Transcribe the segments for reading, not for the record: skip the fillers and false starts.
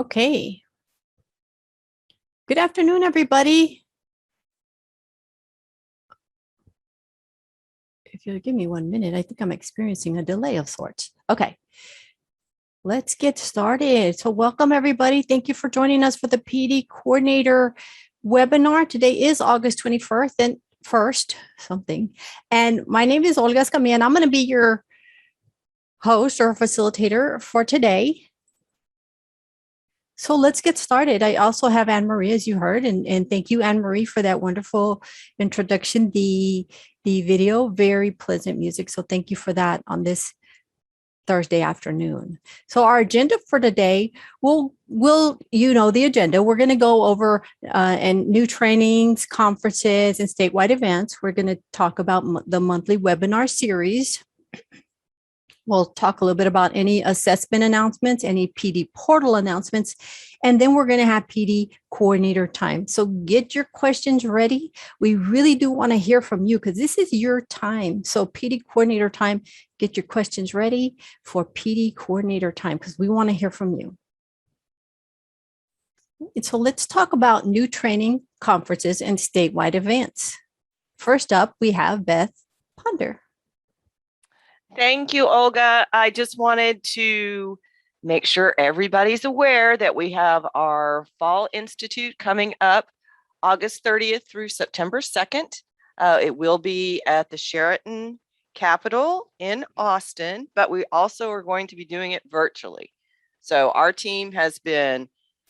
Okay. Good afternoon, everybody. If you'll give me 1 minute, I think I'm experiencing a delay of sorts. Okay. Let's get started. So welcome, everybody. Thank you for joining us for the PD Coordinator webinar. Today is August 21st and first something. And my name is Olga Escamilla, and I'm going to be your host or facilitator for today. So let's get started. I also have Anne Marie, as you heard, and thank you, Anne Marie, for that wonderful introduction. The video, very pleasant music. So thank you for that on this Thursday afternoon. So our agenda for today, we'll you know the agenda. We're going to go over and new trainings, conferences, and statewide events. We're going to talk about the monthly webinar series. We'll talk a little bit about any assessment announcements, any PD portal announcements, and then we're going to have PD coordinator time. So get your questions ready. We really do want to hear from you because this is your time. So PD coordinator time, get your questions ready for PD coordinator time because we want to hear from you. And so let's talk about new training, conferences, and statewide events. First up, we have Beth Ponder. Thank you, Olga. I just wanted to make sure everybody's aware that we have our Fall Institute coming up August 30th through September 2nd. It will be at the Sheraton Capitol in Austin, but we also are going to be doing it virtually. So our team has been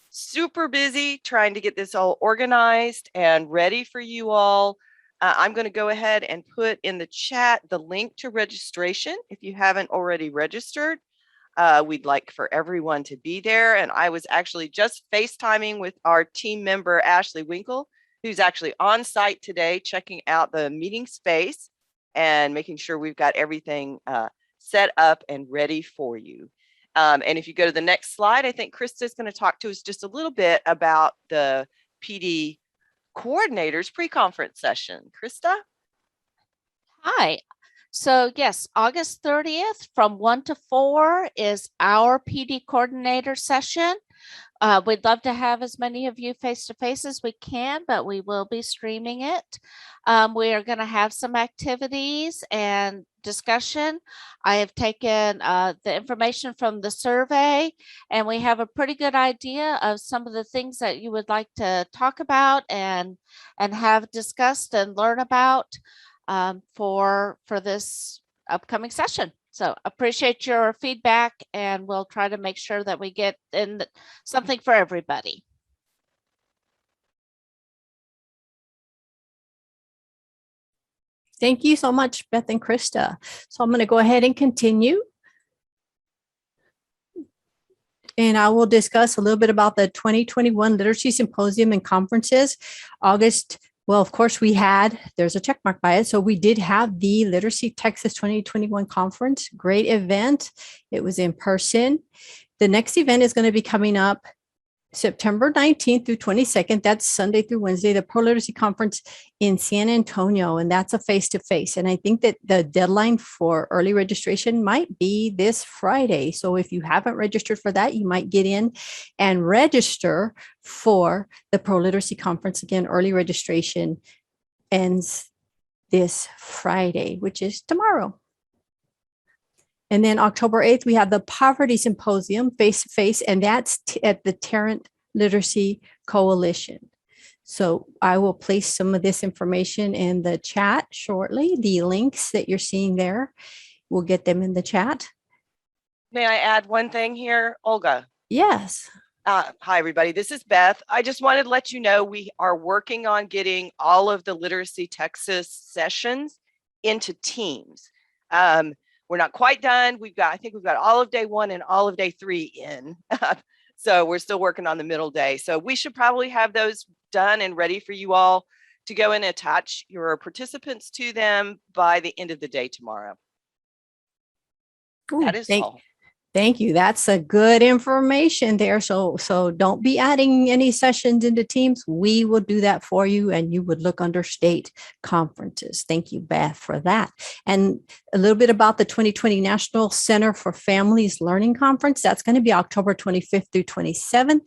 super busy trying to get this all organized and ready for you all. I'm going to go ahead and put in the chat the link to registration if you haven't already registered. We'd like for everyone to be there. And I was actually just FaceTiming with our team member, Ashley Winkle, who's actually on site today, checking out the meeting space and making sure we've got everything set up and ready for you. And if you go to the next slide, I think Krista is going to talk to us just a little bit about the PD coordinators pre-conference session. Krista? Hi. So yes, August 30th from 1 to 4 is our PD coordinator session. We'd love to have as many of you face-to-face as we can, but we will be streaming it. We are going to have some activities and discussion. I have taken the information from the survey, and we have a pretty good idea of some of the things that you would like to talk about and have discussed and learn about for this upcoming session. So appreciate your feedback, and we'll try to make sure that we get in something for everybody. Thank you so much, Beth and Krista. So I'm going to go ahead and continue. And I will discuss a little bit about the 2021 Literacy Symposium and Conferences. August, well, of course, there's a check mark by it. So we did have the Literacy Texas 2021 conference. Great event. It was in person. The next event is going to be coming up September 19th through 22nd. That's Sunday through Wednesday, the Pro Literacy Conference in San Antonio. And that's a face-to-face. And I think that the deadline for early registration might be this Friday. So if you haven't registered for that, you might get in and register for the Pro Literacy Conference. Again, early registration ends this Friday, which is tomorrow. And then October 8th, we have the Poverty Symposium face-to-face, and that's at the Tarrant Literacy Coalition. So I will place some of this information in the chat shortly. The links that you're seeing there, we'll get them in the chat. May I add one thing here, Olga? Yes. Hi, everybody. This is Beth. I just wanted to let you know we are working on getting all of the Literacy Texas sessions into Teams. We're not quite done. I think we've got all of day 1 and all of day 3 in. So we're still working on the middle day. So we should probably have those done and ready for you all to go and attach your participants to them by the end of the day tomorrow. Ooh, that is all. Thank you. That's a good information there. So don't be adding any sessions into Teams. We will do that for you, and you would look under state conferences. Thank you, Beth, for that. And a little bit about the 2020 National Center for Families Learning Conference. That's going to be October 25th through 27th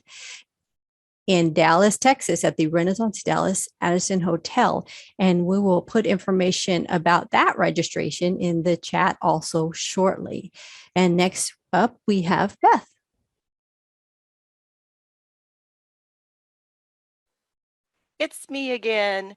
in Dallas, Texas, at the Renaissance Dallas Addison Hotel. And we will put information about that registration in the chat also shortly. And next up, we have Beth. It's me again.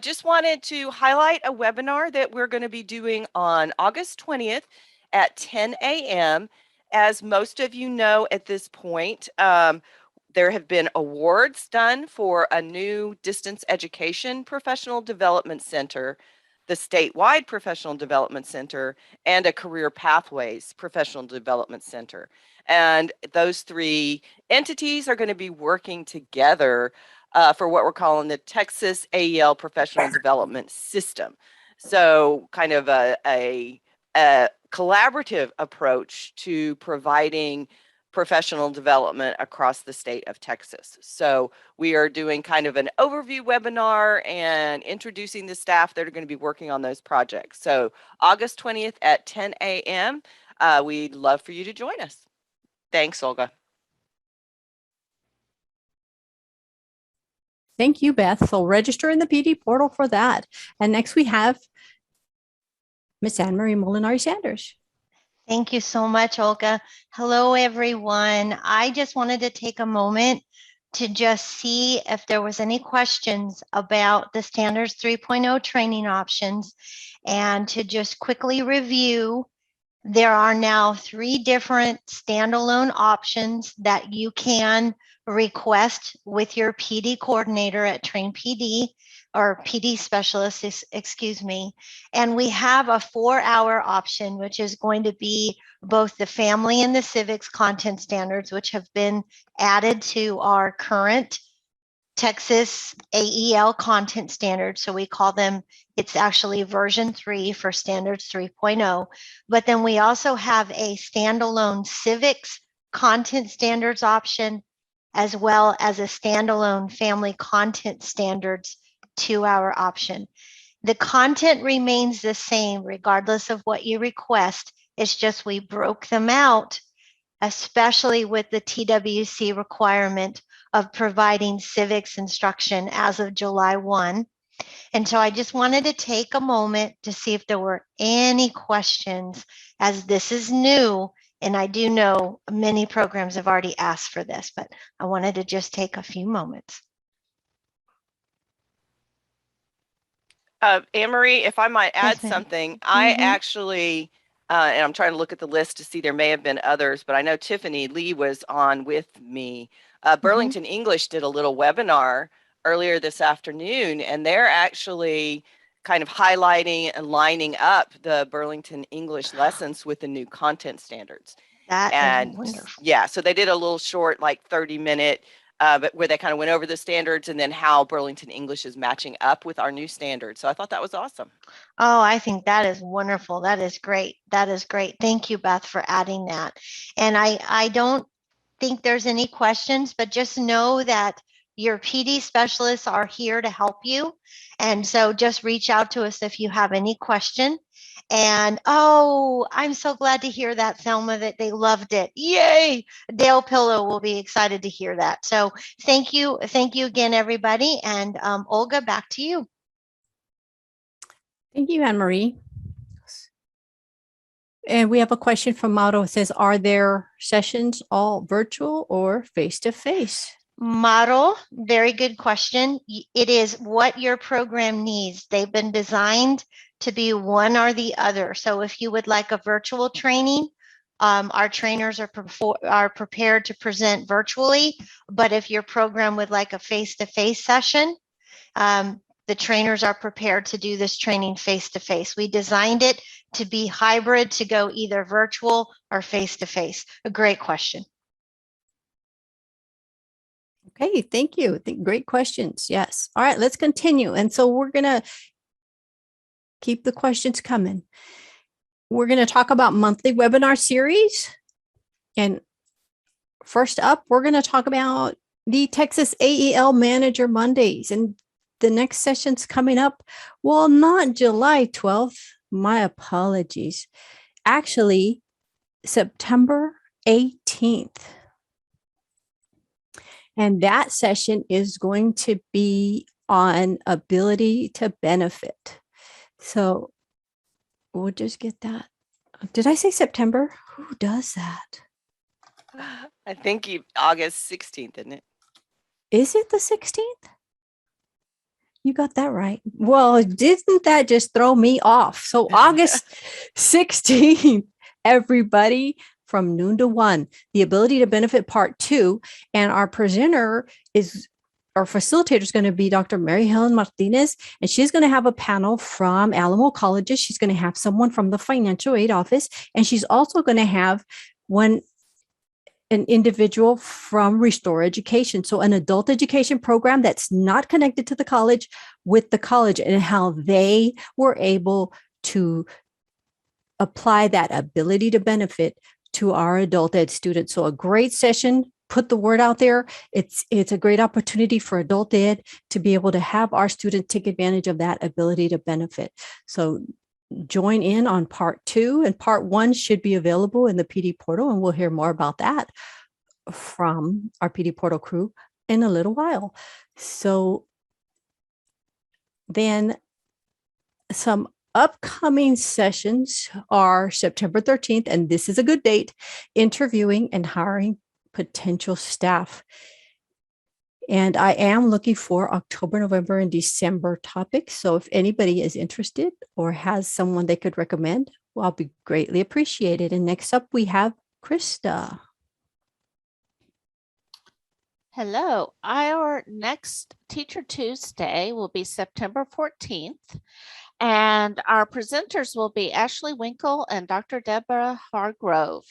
Just wanted to highlight a webinar that we're going to be doing on August 20th at 10 a.m. As most of you know at this point, there have been awards done for a new distance education professional development center, the statewide professional development center, and a career pathways professional development center. And those three entities are going to be working together for what we're calling the Texas AEL Professional Development System. So kind of a collaborative approach to providing professional development across the state of Texas. So we are doing kind of an overview webinar and introducing the staff that are going to be working on those projects. So August 20th at 10 a.m. We'd love for you to join us. Thanks, Olga. Thank you, Beth. So register in the PD portal for that. And next we have Miss Anne Marie Molinari Sanders. Thank you so much, Olga. Hello, everyone. I just wanted to take a moment to just see if there was any questions about the Standards 3.0 training options, and to just quickly review. There are now 3 different standalone options that you can request with your PD coordinator at Train PD, or PD specialist, excuse me. And we have a 4-hour option, which is going to be both the family and the civics content standards, which have been added to our current Texas AEL content standards. So we call them, it's actually version 3 for standards 3.0. But then we also have a standalone civics content standards option, as well as a standalone family content standards 2-hour option. The content remains the same regardless of what you request. It's just we broke them out, especially with the TWC requirement of providing civics instruction as of July 1. And so I just wanted to take a moment to see if there were any questions, as this is new. And I do know many programs have already asked for this, but I wanted to just take a few moments. Anne-Marie, if I might add Yes, ma'am. something, I Mhm. actually, and I'm trying to look at the list to see, there may have been others, but I know Tiffany Lee was on with me. Burlington English did a little webinar earlier this afternoon, and they're actually kind of highlighting and lining up the Burlington English lessons with the new content standards. That And is wonderful. yeah, so they did a little short, like 30-minute, but where they kind of went over the standards and then how Burlington English is matching up with our new standards. So I thought that was awesome. Oh, I think that is wonderful. That is great. That is great. Thank you, Beth, for adding that. And I don't think there's any questions, but just know that your PD specialists are here to help you. And so just reach out to us if you have any question. And oh, I'm so glad to hear that, Thelma, that they loved it. Yay! Dale Pillow will be excited to hear that. So thank you. Thank you again, everybody. And Olga, back to you. Thank you, Anne Marie. And we have a question from Mauro. It says, are there sessions all virtual or face-to-face? Model, very good question. It is what your program needs. They've been designed to be one or the other. So if you would like a virtual training, our trainers are prepared to present virtually. But if your program would like a face-to-face session, the trainers are prepared to do this training face-to-face. We designed it to be hybrid, to go either virtual or face-to-face. A great question. Okay, thank you. Great questions. Yes. All right, let's continue. And so we're going to keep the questions coming. We're going to talk about monthly webinar series. And first up, we're going to talk about the Texas AEL Manager Mondays. And the next session's coming up. Well, not July 12th. My apologies. Actually, September 18th. And that session is going to be on ability to benefit. So we'll just get that. Did I say September? Who does that? I think August 16th, isn't it? Is it the 16th? You got that right. Well, didn't that just throw me off? So August 16th, everybody, from noon to 1, the ability to benefit part 2. And our presenter our facilitator is going to be Dr. Mary Helen Martinez, and she's going to have a panel from Alamo Colleges. She's going to have someone from the financial aid office, and she's also going to have an individual from Restore Education. So an adult education program that's not connected to the college, with the college, and how they were able to apply that ability to benefit to our adult ed students. So a great session. Put the word out there. It's a great opportunity for adult ed to be able to have our students take advantage of that ability to benefit. So join in on part 2, and part 1 should be available in the PD portal, and we'll hear more about that from our PD portal crew in a little while. So then some upcoming sessions are September 13th, and this is a good date, interviewing and hiring potential staff. And I am looking for October, November, and December topics. So if anybody is interested or has someone they could recommend, well, I'll be greatly appreciated. And next up, we have Krista. Hello. Our next Teacher Tuesday will be September 14th. And our presenters will be Ashley Winkle and Dr. Deborah Hargrove.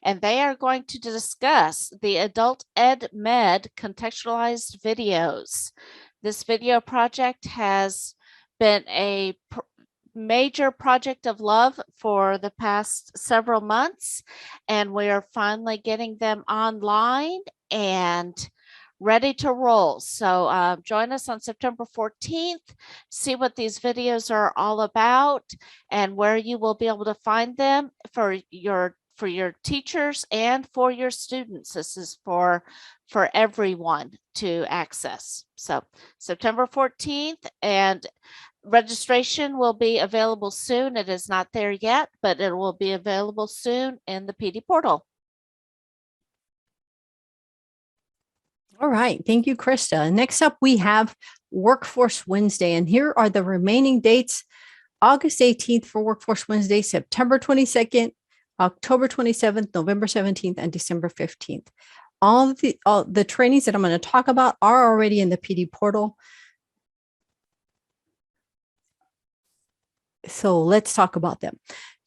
And they are going to discuss the Adult Ed Med contextualized videos. This video project has been a major project of love for the past several months, and we are finally getting them online and ready to roll. So join us on September 14th, see what these videos are all about and where you will be able to find them for your teachers and for your students. This is for everyone to access. So September 14th, and registration will be available soon. It is not there yet, but it will be available soon in the PD portal. All right. Thank you, Krista. Next up, we have Workforce Wednesday. And here are the remaining dates. August 18th for Workforce Wednesday, September 22nd, October 27th, November 17th, and December 15th. All the trainings that I'm going to talk about are already in the PD portal. So let's talk about them.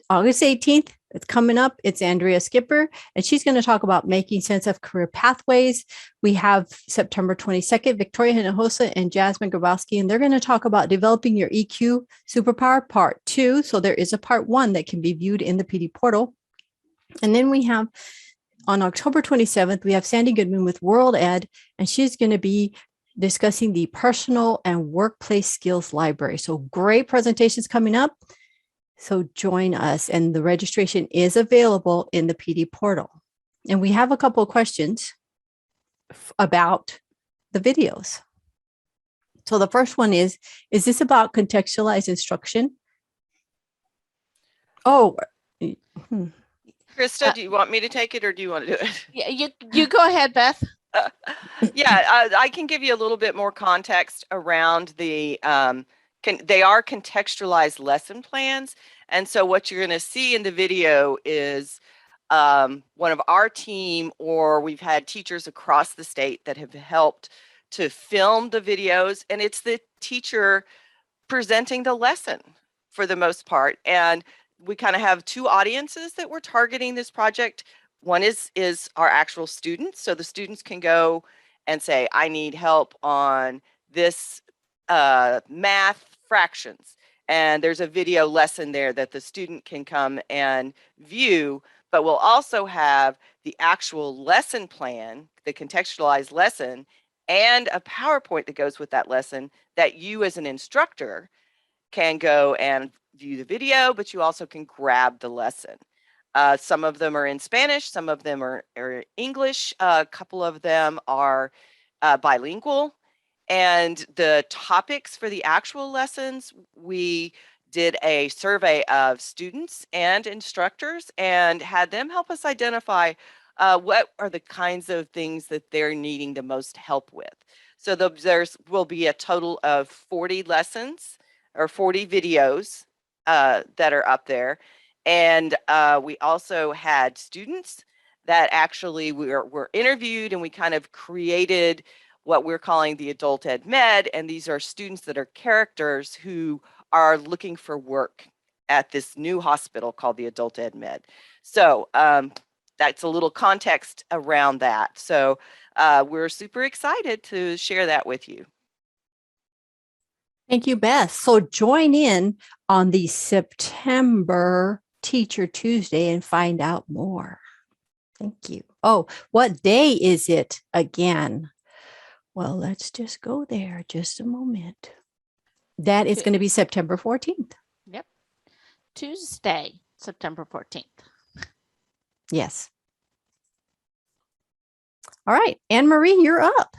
August 18th, it's coming up. It's Andrea Skipper, and she's going to talk about making sense of career pathways. We have September 22nd, Victoria Hinojosa and Jasmine Grabowski, and they're going to talk about developing your EQ superpower part 2. So there is a part 1 that can be viewed in the PD portal. And then we have on October 27th, we have Sandy Goodman with World Ed, and she's going to be discussing the personal and workplace skills library. So great presentations coming up. So join us, and the registration is available in the PD portal. And we have a couple of questions about the videos. So the first one is this about contextualized instruction? Oh, Krista, do you want me to take it or do you want to do it? Yeah, you go ahead, Beth. Yeah, I can give you a little bit more context around the they are contextualized lesson plans. And so what you're going to see in the video is one of our team, or we've had teachers across the state that have helped to film the videos, and it's the teacher presenting the lesson for the most part. And we kind of have 2 audiences that we're targeting this project. One is our actual students. So the students can go and say, I need help on this math fractions. And there's a video lesson there that the student can come and view. but we'll also have the actual lesson plan, the contextualized lesson, and a PowerPoint that goes with that lesson that you as an instructor can go and view the video, but you also can grab the lesson. Some of them are in Spanish, some of them are English, a couple of them are bilingual. And the topics for the actual lessons, we did a survey of students and instructors and had them help us identify what are the kinds of things that they're needing the most help with. So there's will be a total of 40 lessons or 40 videos that are up there. And we also had students that actually were interviewed, and we kind of created what we're calling the Adult Ed Med. And these are students that are characters who are looking for work at this new hospital called the Adult Ed Med. So that's a little context around that. So we're super excited to share that with you. Thank you, Beth. So join in on the September Teacher Tuesday and find out more. Thank you. Oh, what day is it again? Well, let's just go there just a moment. That is going to be September 14th. Yep. Tuesday, September 14th. Yes. All right. Anne Marie, you're up.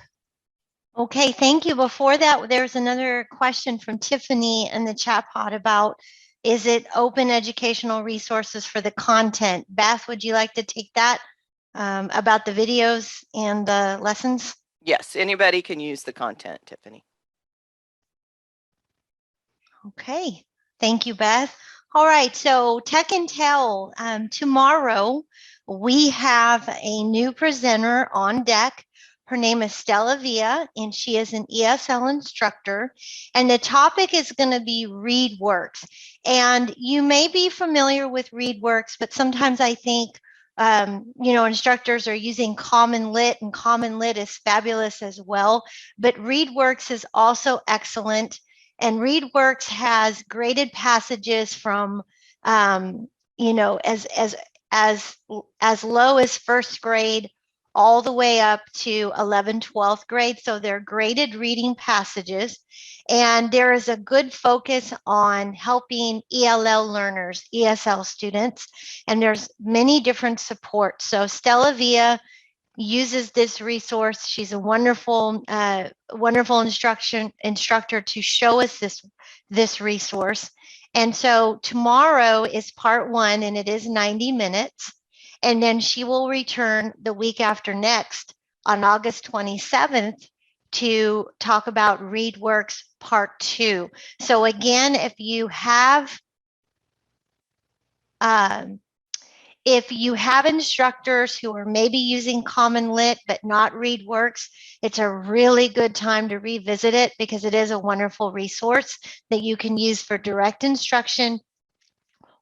Okay, thank you. Before that, there's another question from Tiffany in the chat pod about, is it open educational resources for the content? Beth, would you like to take that about the videos and the lessons? Yes, anybody can use the content, Tiffany. Okay, thank you, Beth. All right, so Tech and Tell, tomorrow we have a new presenter on deck. Her name is Stella Villa, and she is an ESL instructor. And the topic is going to be ReadWorks. And you may be familiar with ReadWorks, but sometimes I think, instructors are using Common Lit, and Common Lit is fabulous as well. But ReadWorks is also excellent. And ReadWorks has graded passages from, as low as first grade all the way up to 11th, 12th grade. So they're graded reading passages. And there is a good focus on helping ELL learners, ESL students, and there's many different supports. So Stella Villa uses this resource. She's a wonderful instructor to show us this resource. And so tomorrow is part 1, and it is 90 minutes. And then she will return the week after next on August 27th to talk about ReadWorks part 2. So again, if you have instructors who are maybe using Common Lit but not ReadWorks, it's a really good time to revisit it because it is a wonderful resource that you can use for direct instruction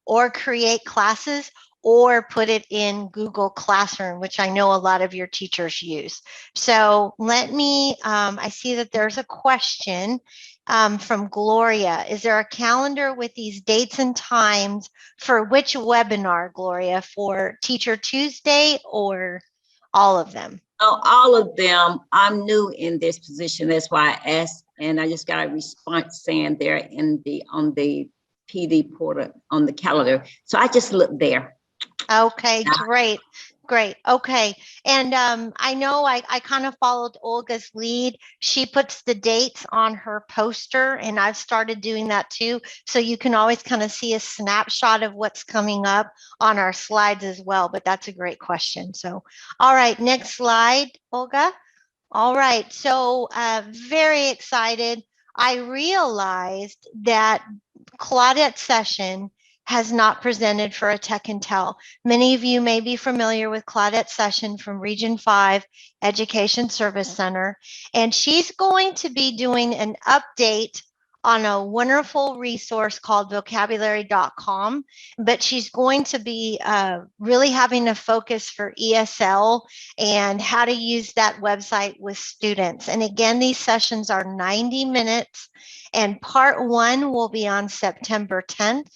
or create classes or put it in Google Classroom, which I know a lot of your teachers use. So let me, I see that there's a question from Gloria. Is there a calendar with these dates and times for which webinar, Gloria, for Teacher Tuesday or all of them? Oh, all of them. I'm new in this position. That's why I asked, and I just got a response saying they're on the PD portal on the calendar. So I just looked there. Okay, great. Okay. And I know I kind of followed Olga's lead. She puts the dates on her poster, and I've started doing that too. So you can always kind of see a snapshot of what's coming up on our slides as well. But that's a great question. So, all right, next slide, Olga. All right, so very excited. I realized that Claudette's session has not presented for a Tech and Tell. Many of you may be familiar with Claudette's session from Region 5 Education Service Center, and she's going to be doing an update on a wonderful resource called vocabulary.com, but she's going to be really having a focus for ESL and how to use that website with students. And again, these sessions are 90 minutes, and part 1 will be on September 10th.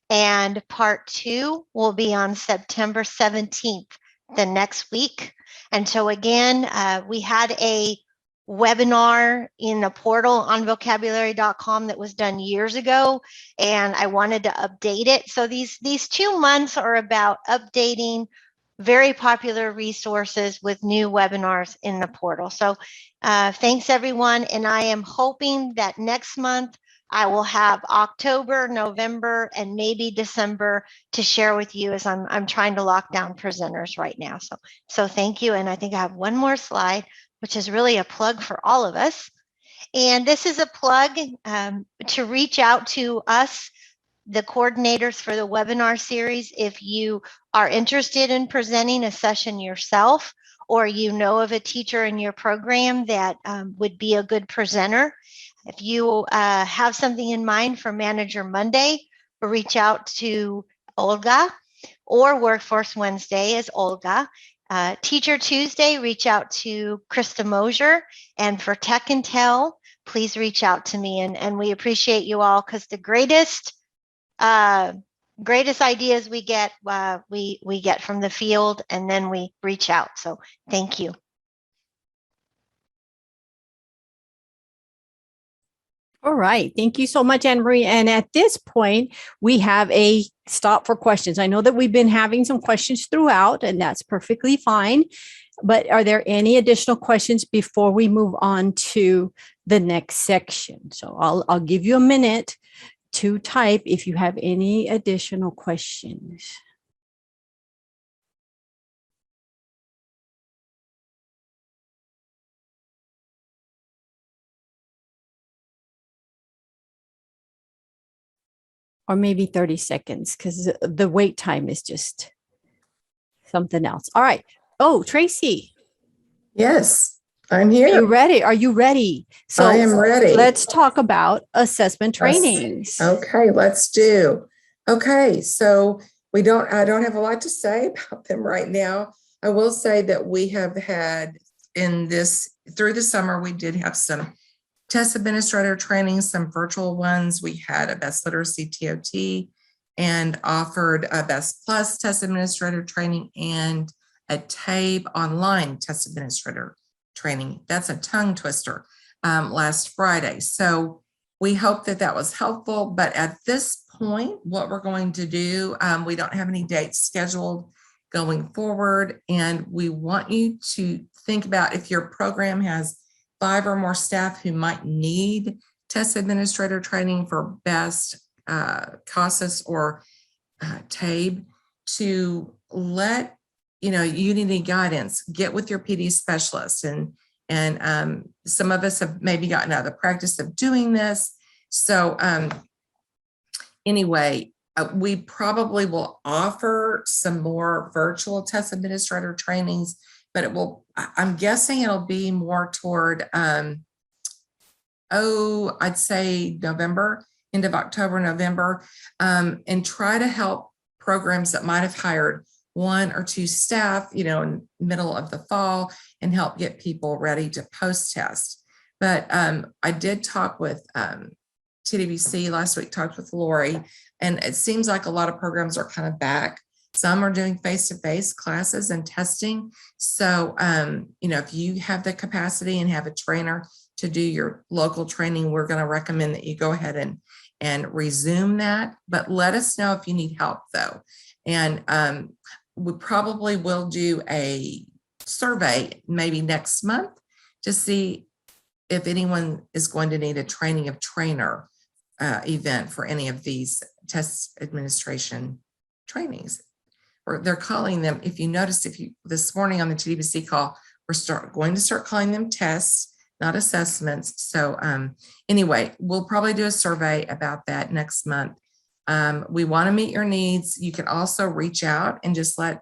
And part 2 will be on September 17th, the next week. And so again, we had a webinar in the portal on vocabulary.com that was done years ago, and I wanted to update it. So these 2 months are about updating very popular resources with new webinars in the portal. So thanks everyone. And I am hoping that next month I will have October, November, and maybe December to share with you, as I'm trying to lock down presenters right now. So thank you. And I think I have one more slide, which is really a plug for all of us. And this is a plug to reach out to us, the coordinators for the webinar series. If you are interested in presenting a session yourself, or you know of a teacher in your program that would be a good presenter, if you have something in mind for Manager Monday, reach out to Olga, or Workforce Wednesday is Olga. Teacher Tuesday, reach out to Krista Mosier. And for Tech and Tell, please reach out to me. And we appreciate you all, because the greatest ideas we get from the field, and then we reach out. So thank you. All right. Thank you so much, Anne Marie. And at this point, we have a stop for questions. I know that we've been having some questions throughout, and that's perfectly fine. But are there any additional questions before we move on to the next section? So I'll give you a minute to type if you have any additional questions. Or maybe 30 seconds, because the wait time is just something else. All right. Oh, Tracy. Yes, I'm Are here. you ready? Are you ready? So I am ready. Let's talk about assessment trainings. Okay, let's do. Okay, so I don't have a lot to say about them right now. I will say that we have had through the summer, we did have some test administrator training, some virtual ones. We had a Best Literacy TOT and offered a Best Plus test administrator training and a TABE online test administrator training. That's a tongue twister last Friday. So we hope that was helpful. But at this point, what we're going to do, we don't have any dates scheduled going forward. And we want you to think about if your program has 5 or more staff who might need test administrator training for Best, CASAS, or TABE, to let you need any guidance, get with your PD specialist. And some of us have maybe gotten out of the practice of doing this. So anyway, we probably will offer some more virtual test administrator trainings, but I'm guessing it'll be more toward, I'd say November, end of October, November, and try to help programs that might have hired 1 or 2 staff, in the middle of the fall, and help get people ready to post-test. But I did talk with TDBC last week, talked with Lori, and it seems like a lot of programs are kind of back. Some are doing face-to-face classes and testing. So, if you have the capacity and have a trainer to do your local training, we're going to recommend that you go ahead and resume that. But let us know if you need help, though. And we probably will do a survey maybe next month to see if anyone is going to need a training of trainer event for any of these test administration trainings. Or they're calling them, if you noticed, this morning on the TDBC call, we're going to start calling them tests, not assessments. So anyway, we'll probably do a survey about that next month. We want to meet your needs. You can also reach out and just let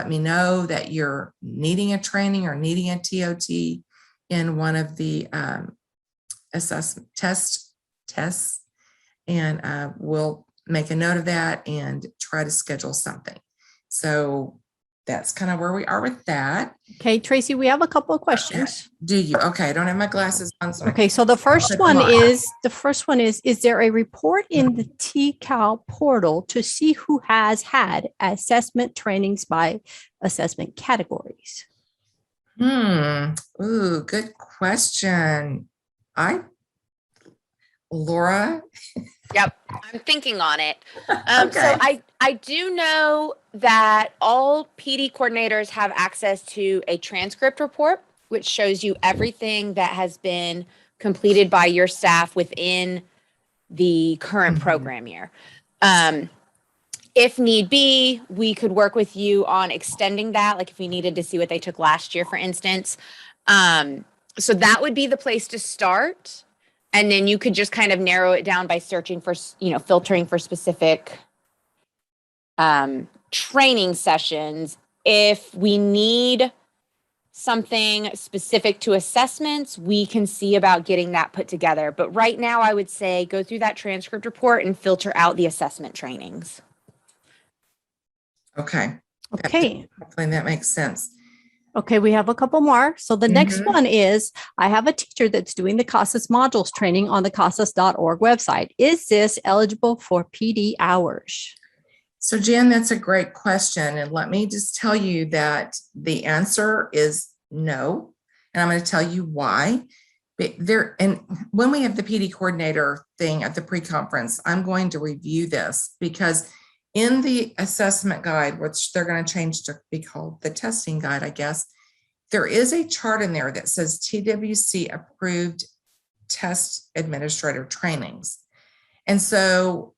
me know that you're needing a training or needing a TOT in one of the assessment tests, and we'll make a note of that and try to schedule something. So that's kind of where we are with that. Okay, Tracy, we have a couple of questions. Do you? Okay, I don't have my glasses on. So Okay, so the first Put one them on. is there a report in the TCal portal to see who has had assessment trainings by assessment categories? Ooh, good question. Laura? Yep, I'm thinking on it. So Okay. I do know that all PD coordinators have access to a transcript report, which shows you everything that has been completed by your staff within the current Mhm. program year. If need be, we could work with you on extending that, like if we needed to see what they took last year, for instance. So that would be the place to start. And then you could just kind of narrow it down by searching for, filtering for specific training sessions. If we need something specific to assessments, we can see about getting that put together. But right now, I would say go through that transcript report and filter out the assessment trainings. Okay. Okay, Hopefully that makes sense. okay, we have a couple more. So the next Mhm. one is, I have a teacher that's doing the CASAS modules training on the casas.org website. Is this eligible for PD hours? So Jan, that's a great question. And let me just tell you that the answer is no. And I'm going to tell you why. And when we have the PD coordinator thing at the pre-conference, I'm going to review this because in the assessment guide, which they're going to change to be called the testing guide, I guess, there is a chart in there that says TWC approved test administrator trainings. And so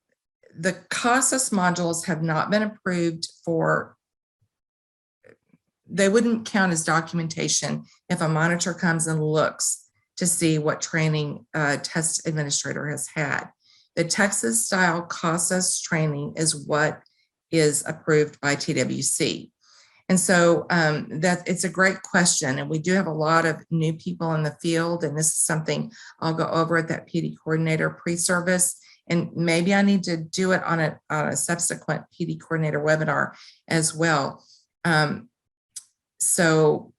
the CASAS modules have not been approved they wouldn't count as documentation if a monitor comes and looks to see what training a test administrator has had. The Texas style CASAS training is what is approved by TWC. And so that it's a great question. And we do have a lot of new people in the field. And this is something I'll go over at that PD coordinator pre-service. And maybe I need to do it on a subsequent PD coordinator webinar as well. So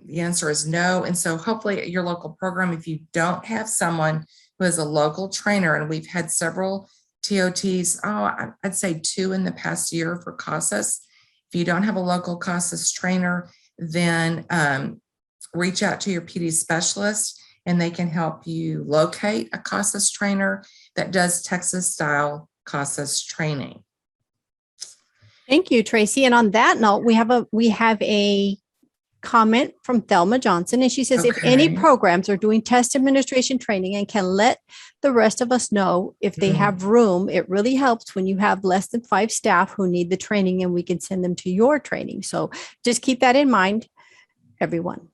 the answer is no. And so hopefully at your local program, if you don't have someone who is a local trainer, and we've had several TOTs, I'd say 2 in the past year for CASAS. If you don't have a local CASAS trainer, then reach out to your PD specialist and they can help you locate a CASAS trainer that does Texas style CASAS training. Thank you, Tracy. And on that note, we have a comment from Thelma Johnson, and she says, if any Okay. programs are doing test administration training and can let the rest of us know if they have room, it really helps when you have less than 5 staff who need the training and we can send them to your training. So just keep that in mind, everyone.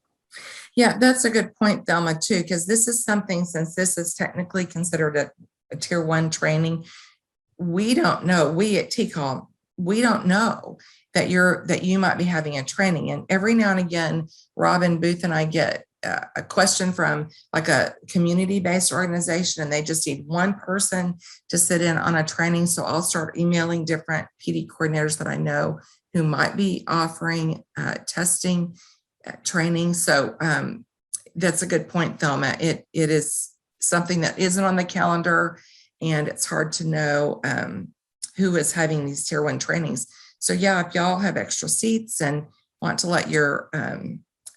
Yeah, that's a good point, Thelma, too, because this is something, since this is technically considered a tier 1 training, we don't know, we at TCAL, we don't know that you might be having a training. And every now and again, Robin Booth and I get a question from like a community-based organization, and they just need one person to sit in on a training. So I'll start emailing different PD coordinators that I know who might be offering testing training. So that's a good point, Thelma. It is something that isn't on the calendar, and it's hard to know who is having these tier 1 trainings. So yeah, if y'all have extra seats and want to let your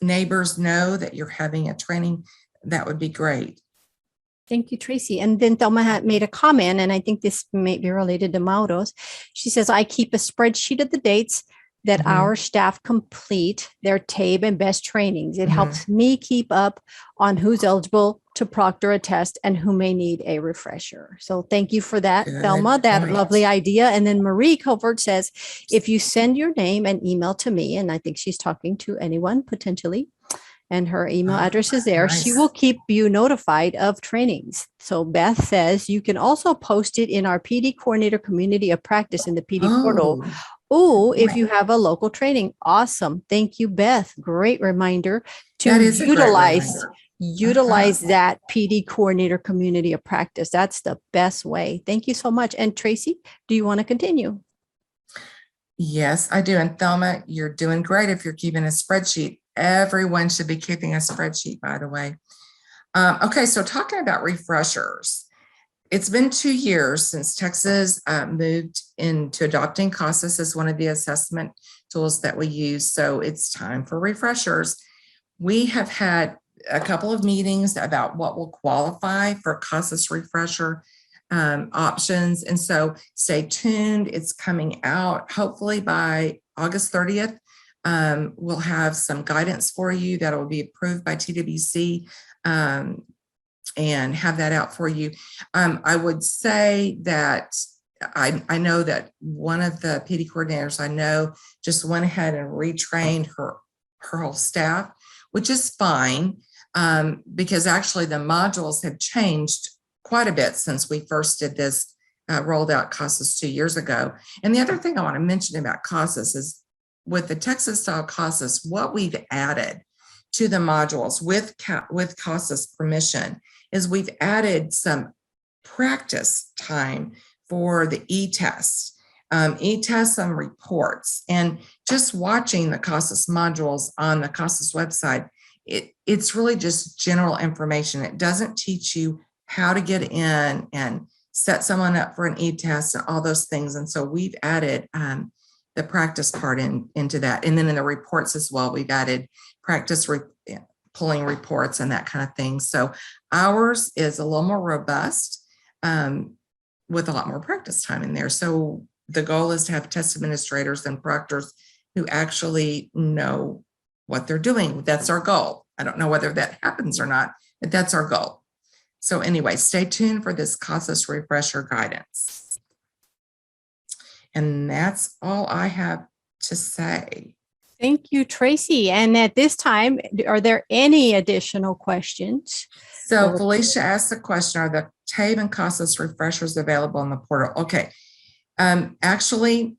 neighbors know that you're having a training, that would be great. Thank you, Tracy. And then Thelma had made a comment, and I think this may be related to Mauro's. She says, I keep a spreadsheet of the dates that our staff complete their TABE and BEST trainings. It helps me keep up on who's eligible to proctor a test and who may need a refresher. So thank you for that, Good Thelma, that point. lovely idea. And then Marie Covert says, if you send your name and email to me, and I think she's talking to anyone potentially, and her email address is there, she nice. will keep you notified of trainings. So Beth says you can also post it in our PD coordinator community of practice in the PD portal. Oh, if you have a local training. Awesome. Thank you, Beth. Great reminder to That is a great reminder. utilize that PD coordinator community of practice. That's the best way. Thank you so much. And Tracy, do you want to continue? Yes, I do. And Thelma, you're doing great if you're keeping a spreadsheet. Everyone should be keeping a spreadsheet, by the way. Okay, so talking about refreshers. It's been 2 years since Texas moved into adopting CASAS as one of the assessment tools that we use. So it's time for refreshers. We have had a couple of meetings about what will qualify for CASAS refresher options. And so stay tuned. It's coming out hopefully by August 30th. We'll have some guidance for you that will be approved by TWC. And have that out for you. I would say that I know that one of the PD coordinators I know just went ahead and retrained her whole staff, which is fine, because actually the modules have changed quite a bit since we first did this, rolled out CASAS 2 years ago. And the other thing I want to mention about CASAS is with the Texas style CASAS, what we've added to the modules with CASAS permission is we've added some practice time for the e-tests, e-tests and reports. And just watching the CASAS modules on the CASAS website, it's really just general information. It doesn't teach you how to get in and set someone up for an e-test and all those things. And so we've added the practice part into that. And then in the reports as well, we've added practice pulling reports and that kind of thing. So ours is a little more robust with a lot more practice time in there. So the goal is to have test administrators and proctors who actually know what they're doing. That's our goal. I don't know whether that happens or not, but that's our goal. So anyway, stay tuned for this CASAS refresher guidance. And that's all I have to say. Thank you, Tracy. And at this time, are there any additional questions? So Felicia asked the question, are the TABE and CASAS refreshers available in the portal? Okay. Actually,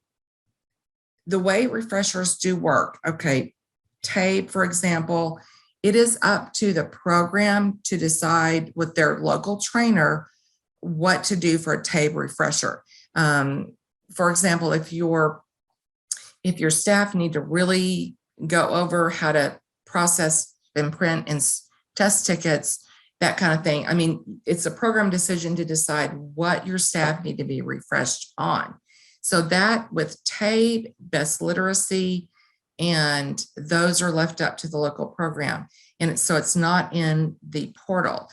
the way refreshers do work, okay, TABE, for example, it is up to the program to decide with their local trainer what to do for a TABE refresher. For example, if your staff need to really go over how to process and print and test tickets, that kind of thing. I mean, it's a program decision to decide what your staff need to be refreshed on. So that with TABE, Best Literacy, and those are left up to the local program. And so it's not in the portal.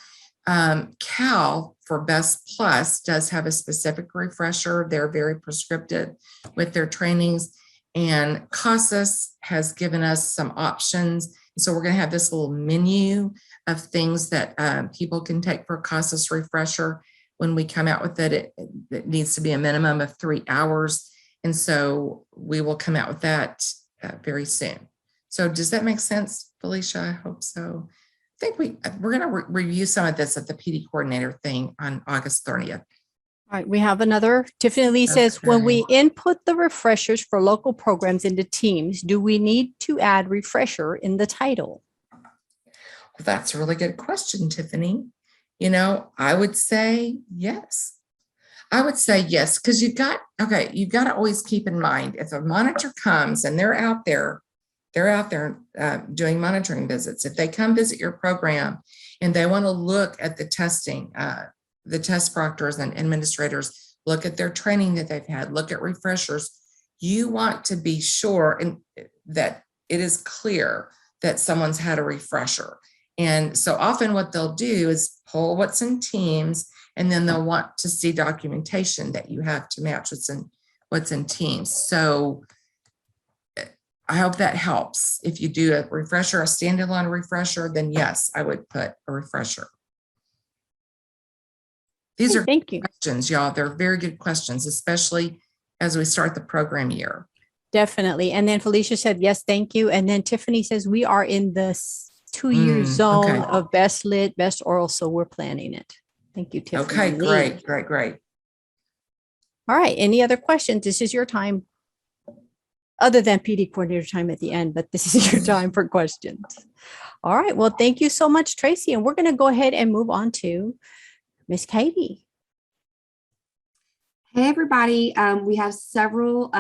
Cal for Best Plus does have a specific refresher. They're very prescriptive with their trainings. And CASAS has given us some options. So we're going to have this little menu of things that people can take for CASAS refresher. When we come out with it, it needs to be a minimum of 3 hours. And so we will come out with that very soon. So does that make sense, Felicia? I hope so. I think we're going to review some of this at the PD coordinator thing on August 30th. All right, we have another. Tiffany Lee says, when we input the refreshers for local programs into Teams, do we need to add refresher in the title? Well, that's a really good question, Tiffany. You know, I would say yes. I would say yes, because you've got to always keep in mind, if a monitor comes and they're out there doing monitoring visits. If they come visit your program and they want to look at the testing, the test proctors and administrators, look at their training that they've had, look at refreshers, you want to be sure that it is clear that someone's had a refresher. And so often what they'll do is pull what's in Teams, and then they'll want to see documentation that you have to match what's in Teams. So I hope that helps. If you do a refresher, a standalone refresher, then yes, I would put a refresher. These are Thank you. questions, y'all. They're very good questions, especially as we start the program year. Definitely. And then Felicia said, yes, thank you. And then Tiffany says, we are in the 2-year zone of Best Lit, Best Oral, so we're planning it. Thank you, Tiffany. Okay, great. All right. Any other questions? This is your time. Other than PD coordinator time at the end, but this is your time for questions. All right. Well, thank you so much, Tracy. And we're going to go ahead and move on to Miss Katie. Hey, everybody. We have several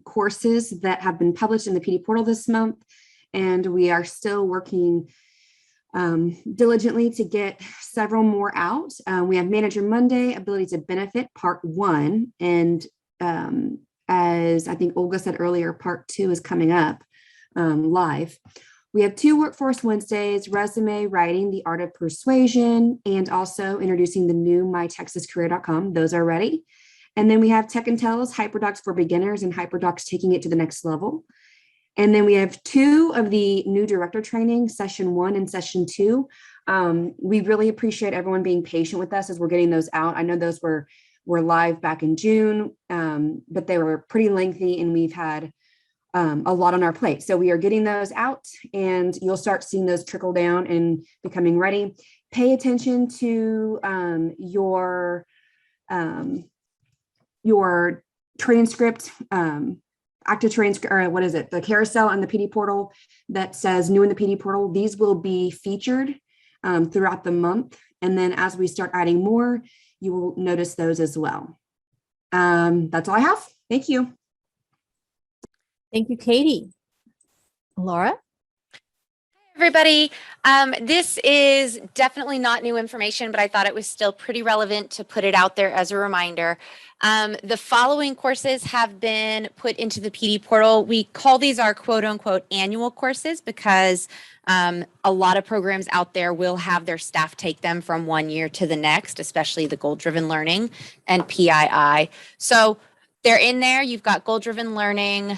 courses that have been published in the PD portal this month, and we are still working diligently to get several more out. We have Manager Monday, Ability to Benefit, Part 1. And as I think Olga said earlier, Part 2 is coming up live. We have 2 Workforce Wednesdays, Resume Writing, The Art of Persuasion, and also introducing the new mytexascareer.com. Those are ready. And then we have Tech and Tells, HyperDocs for Beginners, and HyperDocs Taking It to the Next Level. And then we have 2 of the new director training, Session 1 and Session 2. We really appreciate everyone being patient with us as we're getting those out. I know those were live back in June, but they were pretty lengthy, and we've had a lot on our plate. So we are getting those out, and you'll start seeing those trickle down and becoming ready. Pay attention to your transcript, active transcript, or what is it? The carousel on the PD portal that says new in the PD portal. These will be featured throughout the month. And then as we start adding more, you will notice those as well. That's all I have. Thank you. Thank you, Katie. Laura? Everybody, this is definitely not new information, but I thought it was still pretty relevant to put it out there as a reminder. The following courses have been put into the PD portal. We call these our quote unquote annual courses because a lot of programs out there will have their staff take them from one year to the next, especially the goal-driven learning and PII. So they're in there. You've got goal-driven learning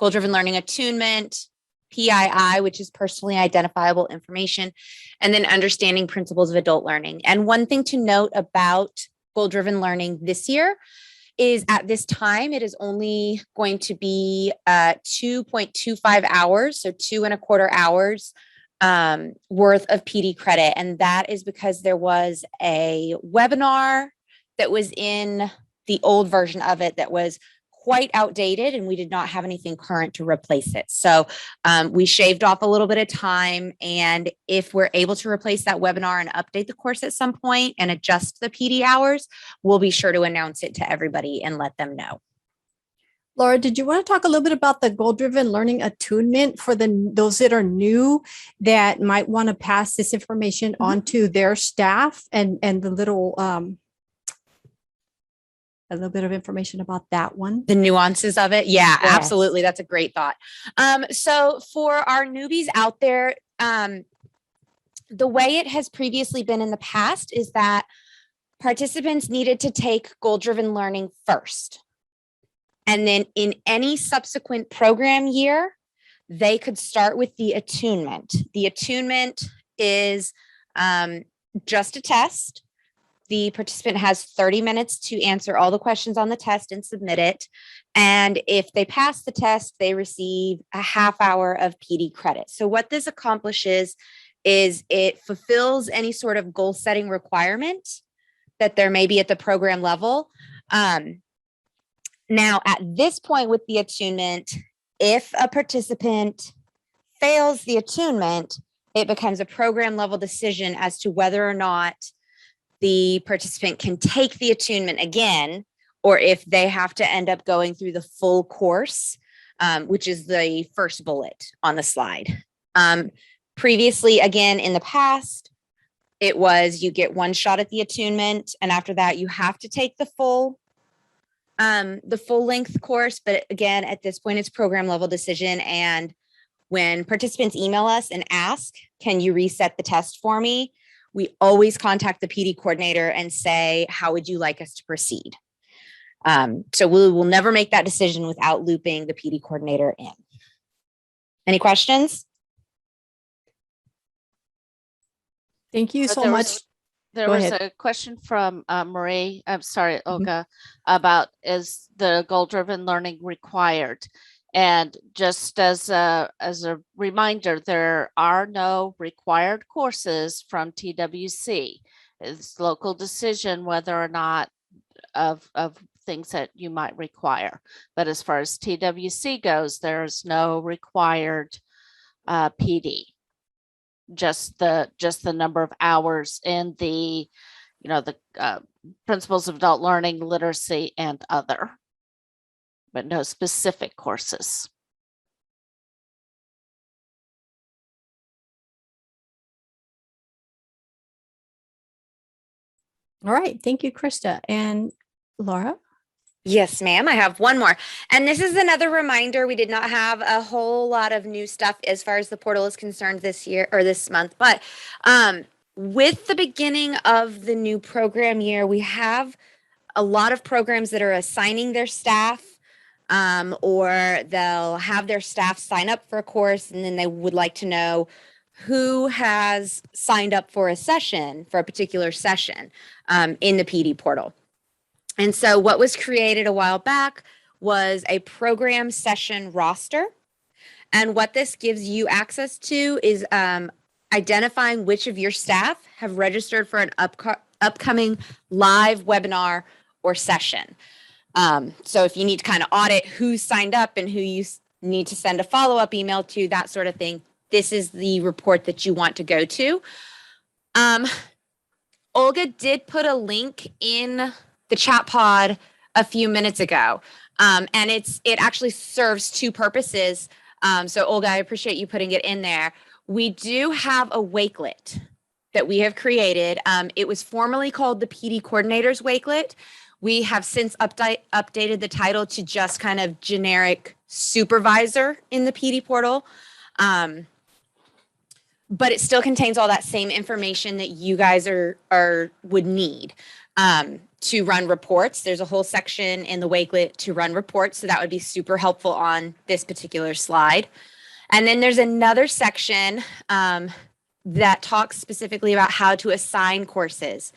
attunement, PII, which is personally identifiable information, and then understanding principles of adult learning. And one thing to note about goal-driven learning this year is at this time, it is only going to be 2.25 hours, so 2.25 hours worth of PD credit. And that is because there was a webinar that was in the old version of it that was quite outdated, and we did not have anything current to replace it. So we shaved off a little bit of time. And if we're able to replace that webinar and update the course at some point and adjust the PD hours, we'll be sure to announce it to everybody and let them know. Laura, did you want to talk a little bit about the goal-driven learning attunement for those that are new that might want to pass this information on to their staff and the little a little bit of information about that one? The nuances of it. Yeah, Yes. absolutely. That's a great thought. So for our newbies out there, the way it has previously been in the past is that participants needed to take goal-driven learning first. And then in any subsequent program year, they could start with the attunement. The attunement is just a test. The participant has 30 minutes to answer all the questions on the test and submit it. And if they pass the test, they receive a half hour of PD credit. So what this accomplishes is it fulfills any sort of goal setting requirement that there may be at the program level. Now, at this point with the attunement, if a participant fails the attunement, it becomes a program level decision as to whether or not the participant can take the attunement again, or if they have to end up going through the full course, which is the first bullet on the slide. Previously, again, in the past, it was you get one shot at the attunement, and after that, you have to take the full length course. But again, at this point, it's program level decision. And when participants email us and ask, can you reset the test for me? We always contact the PD coordinator and say, how would you like us to proceed? So we will never make that decision without looping the PD coordinator in. Any questions? Thank you so much. There Go was ahead. a question from Marie, I'm sorry, Olga, about is the goal-driven learning required? And just as a reminder, there are no required courses from TWC. It's local decision whether or not of things that you might require. But as far as TWC goes, there's no required PD. Just the number of hours in the the principles of adult learning, literacy, and other, but no specific courses. All right. Thank you, Krista. And Laura? Yes, ma'am. I have one more. And this is another reminder. We did not have a whole lot of new stuff as far as the portal is concerned this year or this month. But with the beginning of the new program year, we have a lot of programs that are assigning their staff, or they'll have their staff sign up for a course, and then they would like to know who has signed up for a session, for a particular session in the PD portal. And so what was created a while back was a program session roster. And what this gives you access to is identifying which of your staff have registered for an upcoming live webinar or session. So if you need to kind of audit who signed up and who you need to send a follow-up email to, that sort of thing, this is the report that you want to go to. Olga did put a link in the chat pod a few minutes ago. And it actually serves two purposes. So Olga, I appreciate you putting it in there. We do have a Wakelet that we have created. It was formerly called the PD Coordinators Wakelet. We have since updated the title to just kind of generic supervisor in the PD portal. But it still contains all that same information that you guys would need. To run reports. There's a whole section in the Wakelet to run reports, so that would be super helpful on this particular slide. And then there's another section that talks specifically about how to assign courses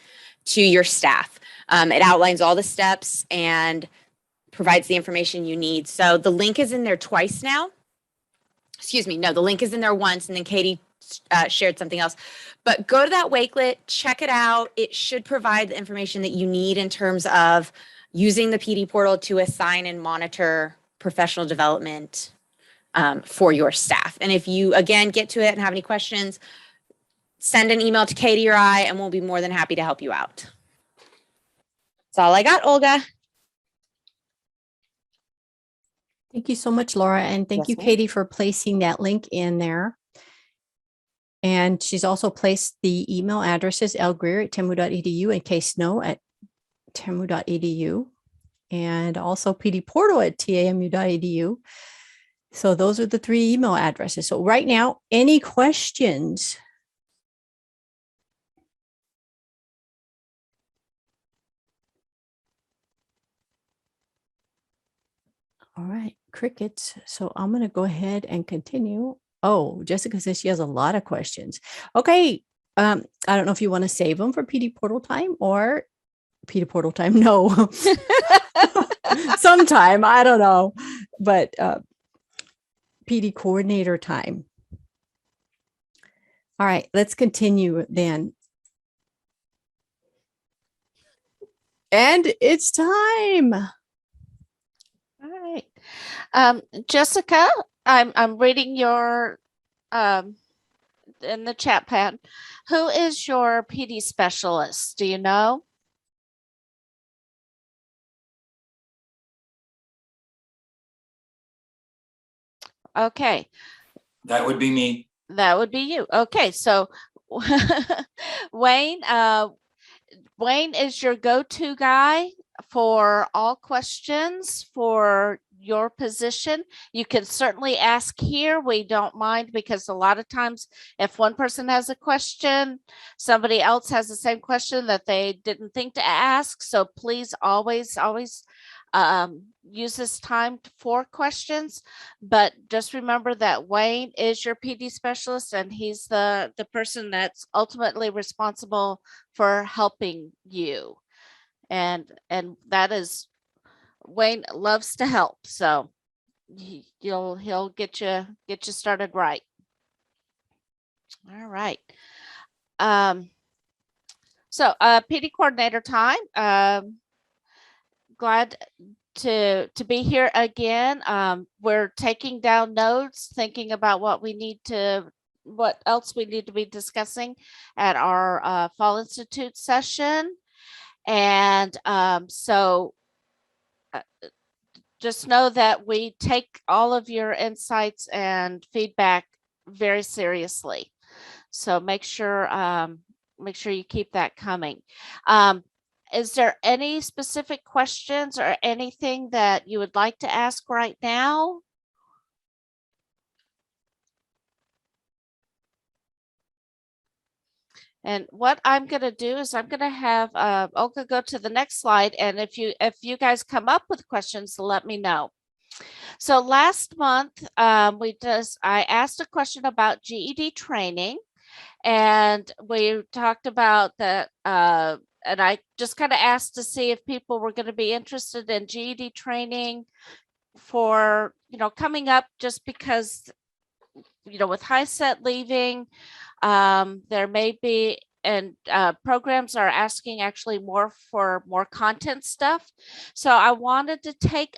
to your staff. It outlines all the steps and provides the information you need. So the link is in there twice now. Excuse me, no, the link is in there once, and then Katie shared something else. But go to that Wakelet, check it out. It should provide the information that you need in terms of using the PD portal to assign and monitor professional development for your staff. And if you, again, get to it and have any questions, send an email to Katie or I, and we'll be more than happy to help you out. That's all I got, Olga. Thank you so much, Laura. And thank you, Katie, for placing that link in there. And she's also placed the email addresses, lgreer@temu.edu and ksnow@temu.edu, and also pdportal@tamu.edu. So those are the three email addresses. So right now, any questions? All right, crickets. So I'm going to go ahead and continue. Oh, Jessica says she has a lot of questions. Okay. I don't know if you want to save them for PD portal time or PD portal time. No, sometime, I don't know, but PD coordinator time. All right, let's continue then. And it's time. All right. Jessica, I'm reading your in the chat pad. Who is your PD specialist? Do you know? Okay. That would be me. That would be you. Okay, so Wayne, Wayne is your go-to guy for all questions for your position. You can certainly ask here. We don't mind, because a lot of times if one person has a question, somebody else has the same question that they didn't think to ask. So please always use this time for questions, but just remember that Wayne is your PD specialist, and he's the person that's ultimately responsible for helping you. And that is, Wayne loves to help, so he'll get you started right. All right. So PD coordinator time. Glad to be here again. We're taking down notes, thinking about what we need to what else we need to be discussing at our Fall Institute session. And so just know that we take all of your insights and feedback very seriously. So make sure you keep that coming. Is there any specific questions or anything that you would like to ask right now? And what I'm going to do is I'm going to have Olga go to the next slide. And if you guys come up with questions, let me know. So last month, I asked a question about GED training, and we talked about that. And I just kind of asked to see if people were going to be interested in GED training for, coming up, just because, with HiSET leaving, there may be, and programs are asking actually for more content stuff. So I wanted to take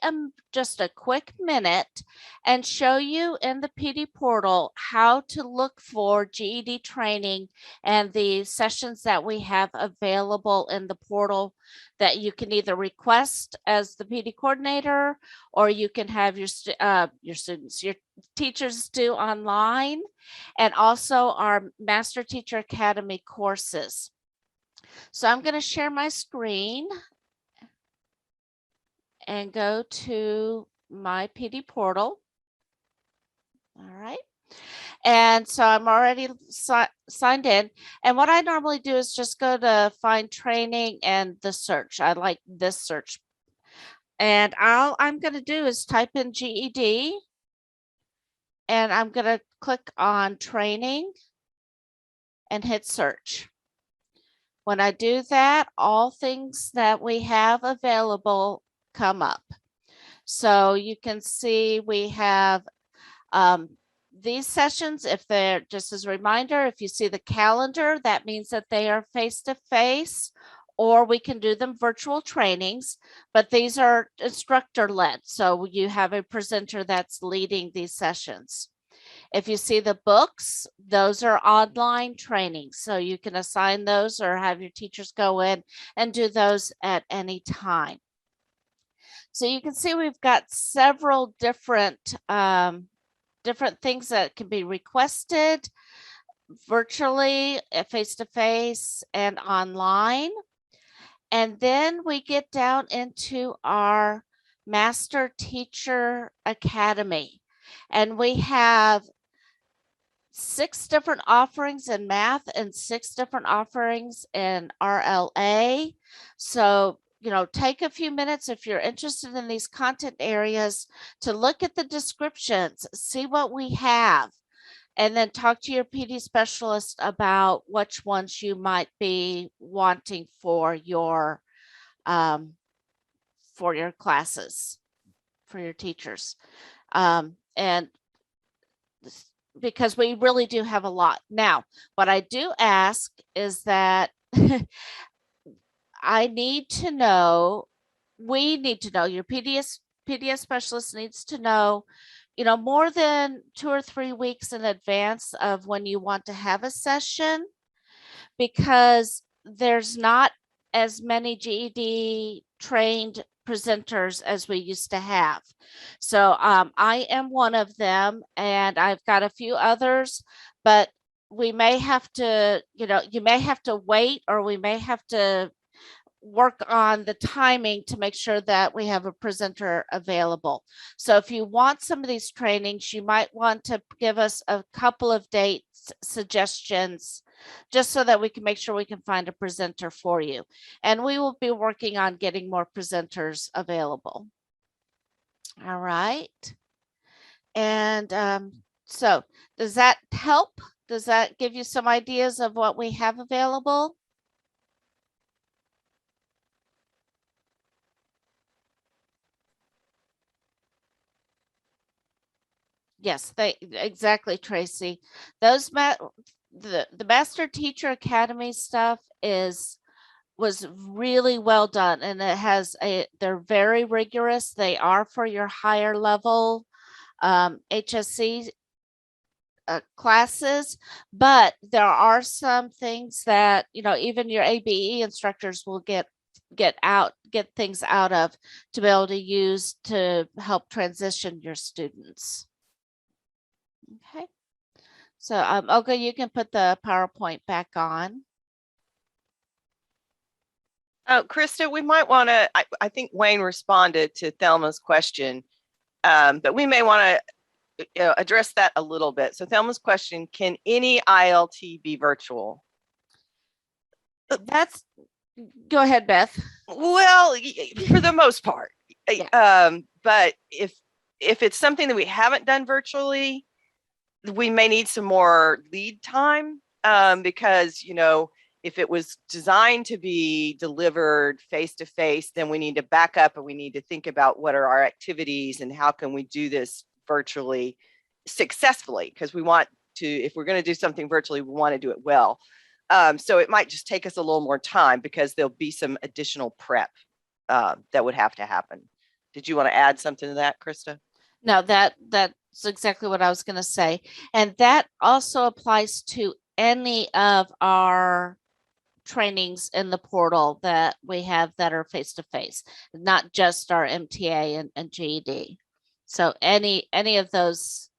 just a quick minute and show you in the PD portal how to look for GED training and the sessions that we have available in the portal that you can either request as the PD coordinator, or you can have your teachers do online, and also our Master Teacher Academy courses. So I'm going to share my screen and go to my PD portal. All right. And so I'm already signed in. And what I normally do is just go to find training and the search. I like this search. And all I'm going to do is type in GED. And I'm going to click on training and hit search. When I do that, all things that we have available come up. So you can see we have these sessions. If they're, just as a reminder, if you see the calendar, that means that they are face-to-face, or we can do them virtual trainings, but these are instructor led. So you have a presenter that's leading these sessions. If you see the books, those are online trainings. So you can assign those or have your teachers go in and do those at any time. So you can see we've got several different things that can be requested virtually, face-to-face, and online. And then we get down into our Master Teacher Academy. And we have 6 different offerings in math and 6 different offerings in RLA. So, take a few minutes if you're interested in these content areas to look at the descriptions, see what we have, and then talk to your PD specialist about which ones you might be wanting for your classes, for your teachers. And because we really do have a lot. Now, what I do ask is that we need to know, your PDS specialist needs to know, more than 2 or 3 weeks in advance of when you want to have a session, because there's not as many GED trained presenters as we used to have. So I am one of them, and I've got a few others, but we may have to, you may have to wait, or we may have to work on the timing to make sure that we have a presenter available. So if you want some of these trainings, you might want to give us a couple of dates suggestions, just so that we can make sure we can find a presenter for you. And we will be working on getting more presenters available. All right. And so does that help? Does that give you some ideas of what we have available? Yes, exactly, Tracy. Those the Master Teacher Academy stuff was really well done, and they're very rigorous. They are for your higher level HSC classes, but there are some things that, even your ABE instructors will get things out of to be able to use to help transition your students. Okay. So Olga, you can put the PowerPoint back on. Krista, we might want to, I think Wayne responded to Thelma's question, but we may want to address that a little bit. So Thelma's question, can any ILT be virtual? Go ahead, Beth. Well, for the most part. Yeah. But if it's something that we haven't done virtually, we may need some more lead time, because, if it was designed to be delivered face-to-face, then we need to back up and we need to think about what are our activities and how can we do this virtually successfully, because we want to, if we're going to do something virtually, we want to do it well. So it might just take us a little more time because there'll be some additional prep that would have to happen. Did you want to add something to that, Krista? No, that's exactly what I was going to say. And that also applies to any of our trainings in the portal that we have that are face-to-face, not just our MTA and GED. So any of those,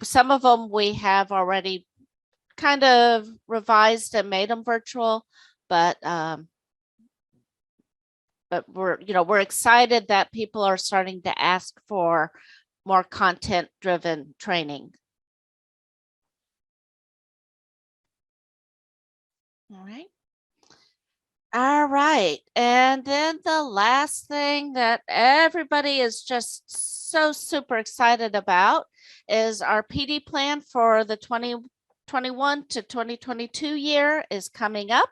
some of them we have already kind of revised and made them virtual, but we're excited that people are starting to ask for more content-driven training. All right. And then the last thing that everybody is just so super excited about is our PD plan for the 2021 to 2022 year is coming up.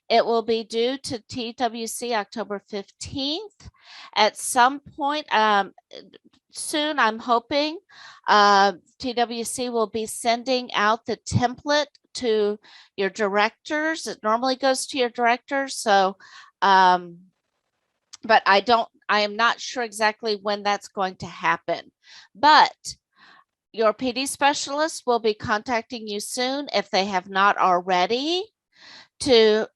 It will be due to TWC October 15th. At some point soon, I'm hoping TWC will be sending out the template to your directors. It normally goes to your directors. So, but I am not sure exactly when that's going to happen. But your PD specialist will be contacting you soon if they have not already, to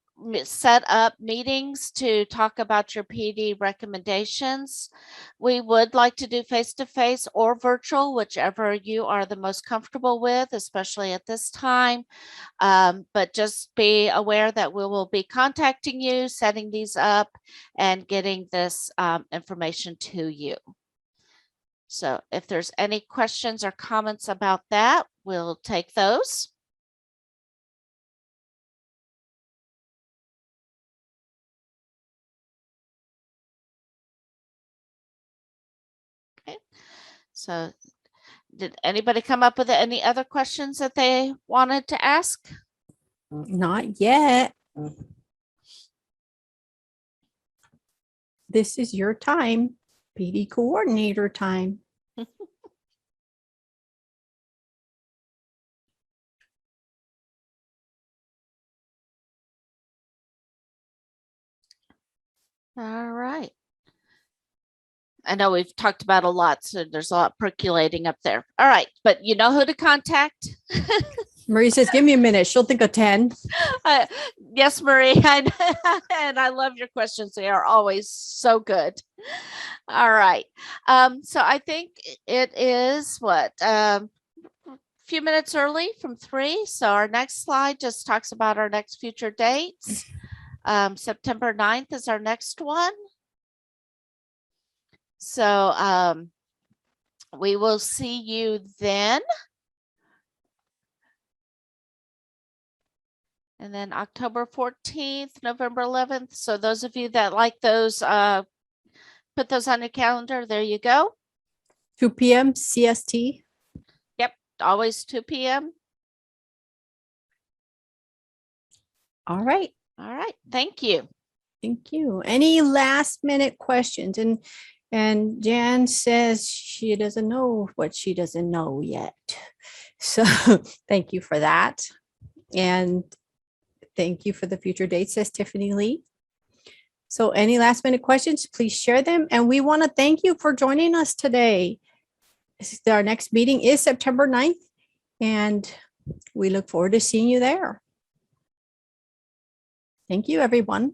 set up meetings to talk about your PD recommendations. We would like to do face-to-face or virtual, whichever you are the most comfortable with, especially at this time. But just be aware that we will be contacting you, setting these up, and getting this information to you. So if there's any questions or comments about that, we'll take those. Okay. So did anybody come up with any other questions that they wanted to ask? Not yet. This is your time, PD coordinator time. All right. I know we've talked about a lot, so there's a lot percolating up there. All right, but you know who to contact? Marie says, give me a minute. She'll think of 10. Yes, Marie. And I love your questions. They are always so good. All right. So I think it is a few minutes early from 3. So our next slide just talks about our next future dates. September 9th is our next one. So we will see you then. And then October 14th, November 11th. So those of you that like those, put those on your calendar. There you go. 2 p.m. CST. Yep, always 2 p.m. All right. All right. Thank you. Thank you. Any last minute questions? And Jan says she doesn't know what she doesn't know yet. So thank you for that. And thank you for the future dates, says Tiffany Lee. So any last minute questions, please share them. And we want to thank you for joining us today. Our next meeting is September 9th. And we look forward to seeing you there. Thank you, everyone.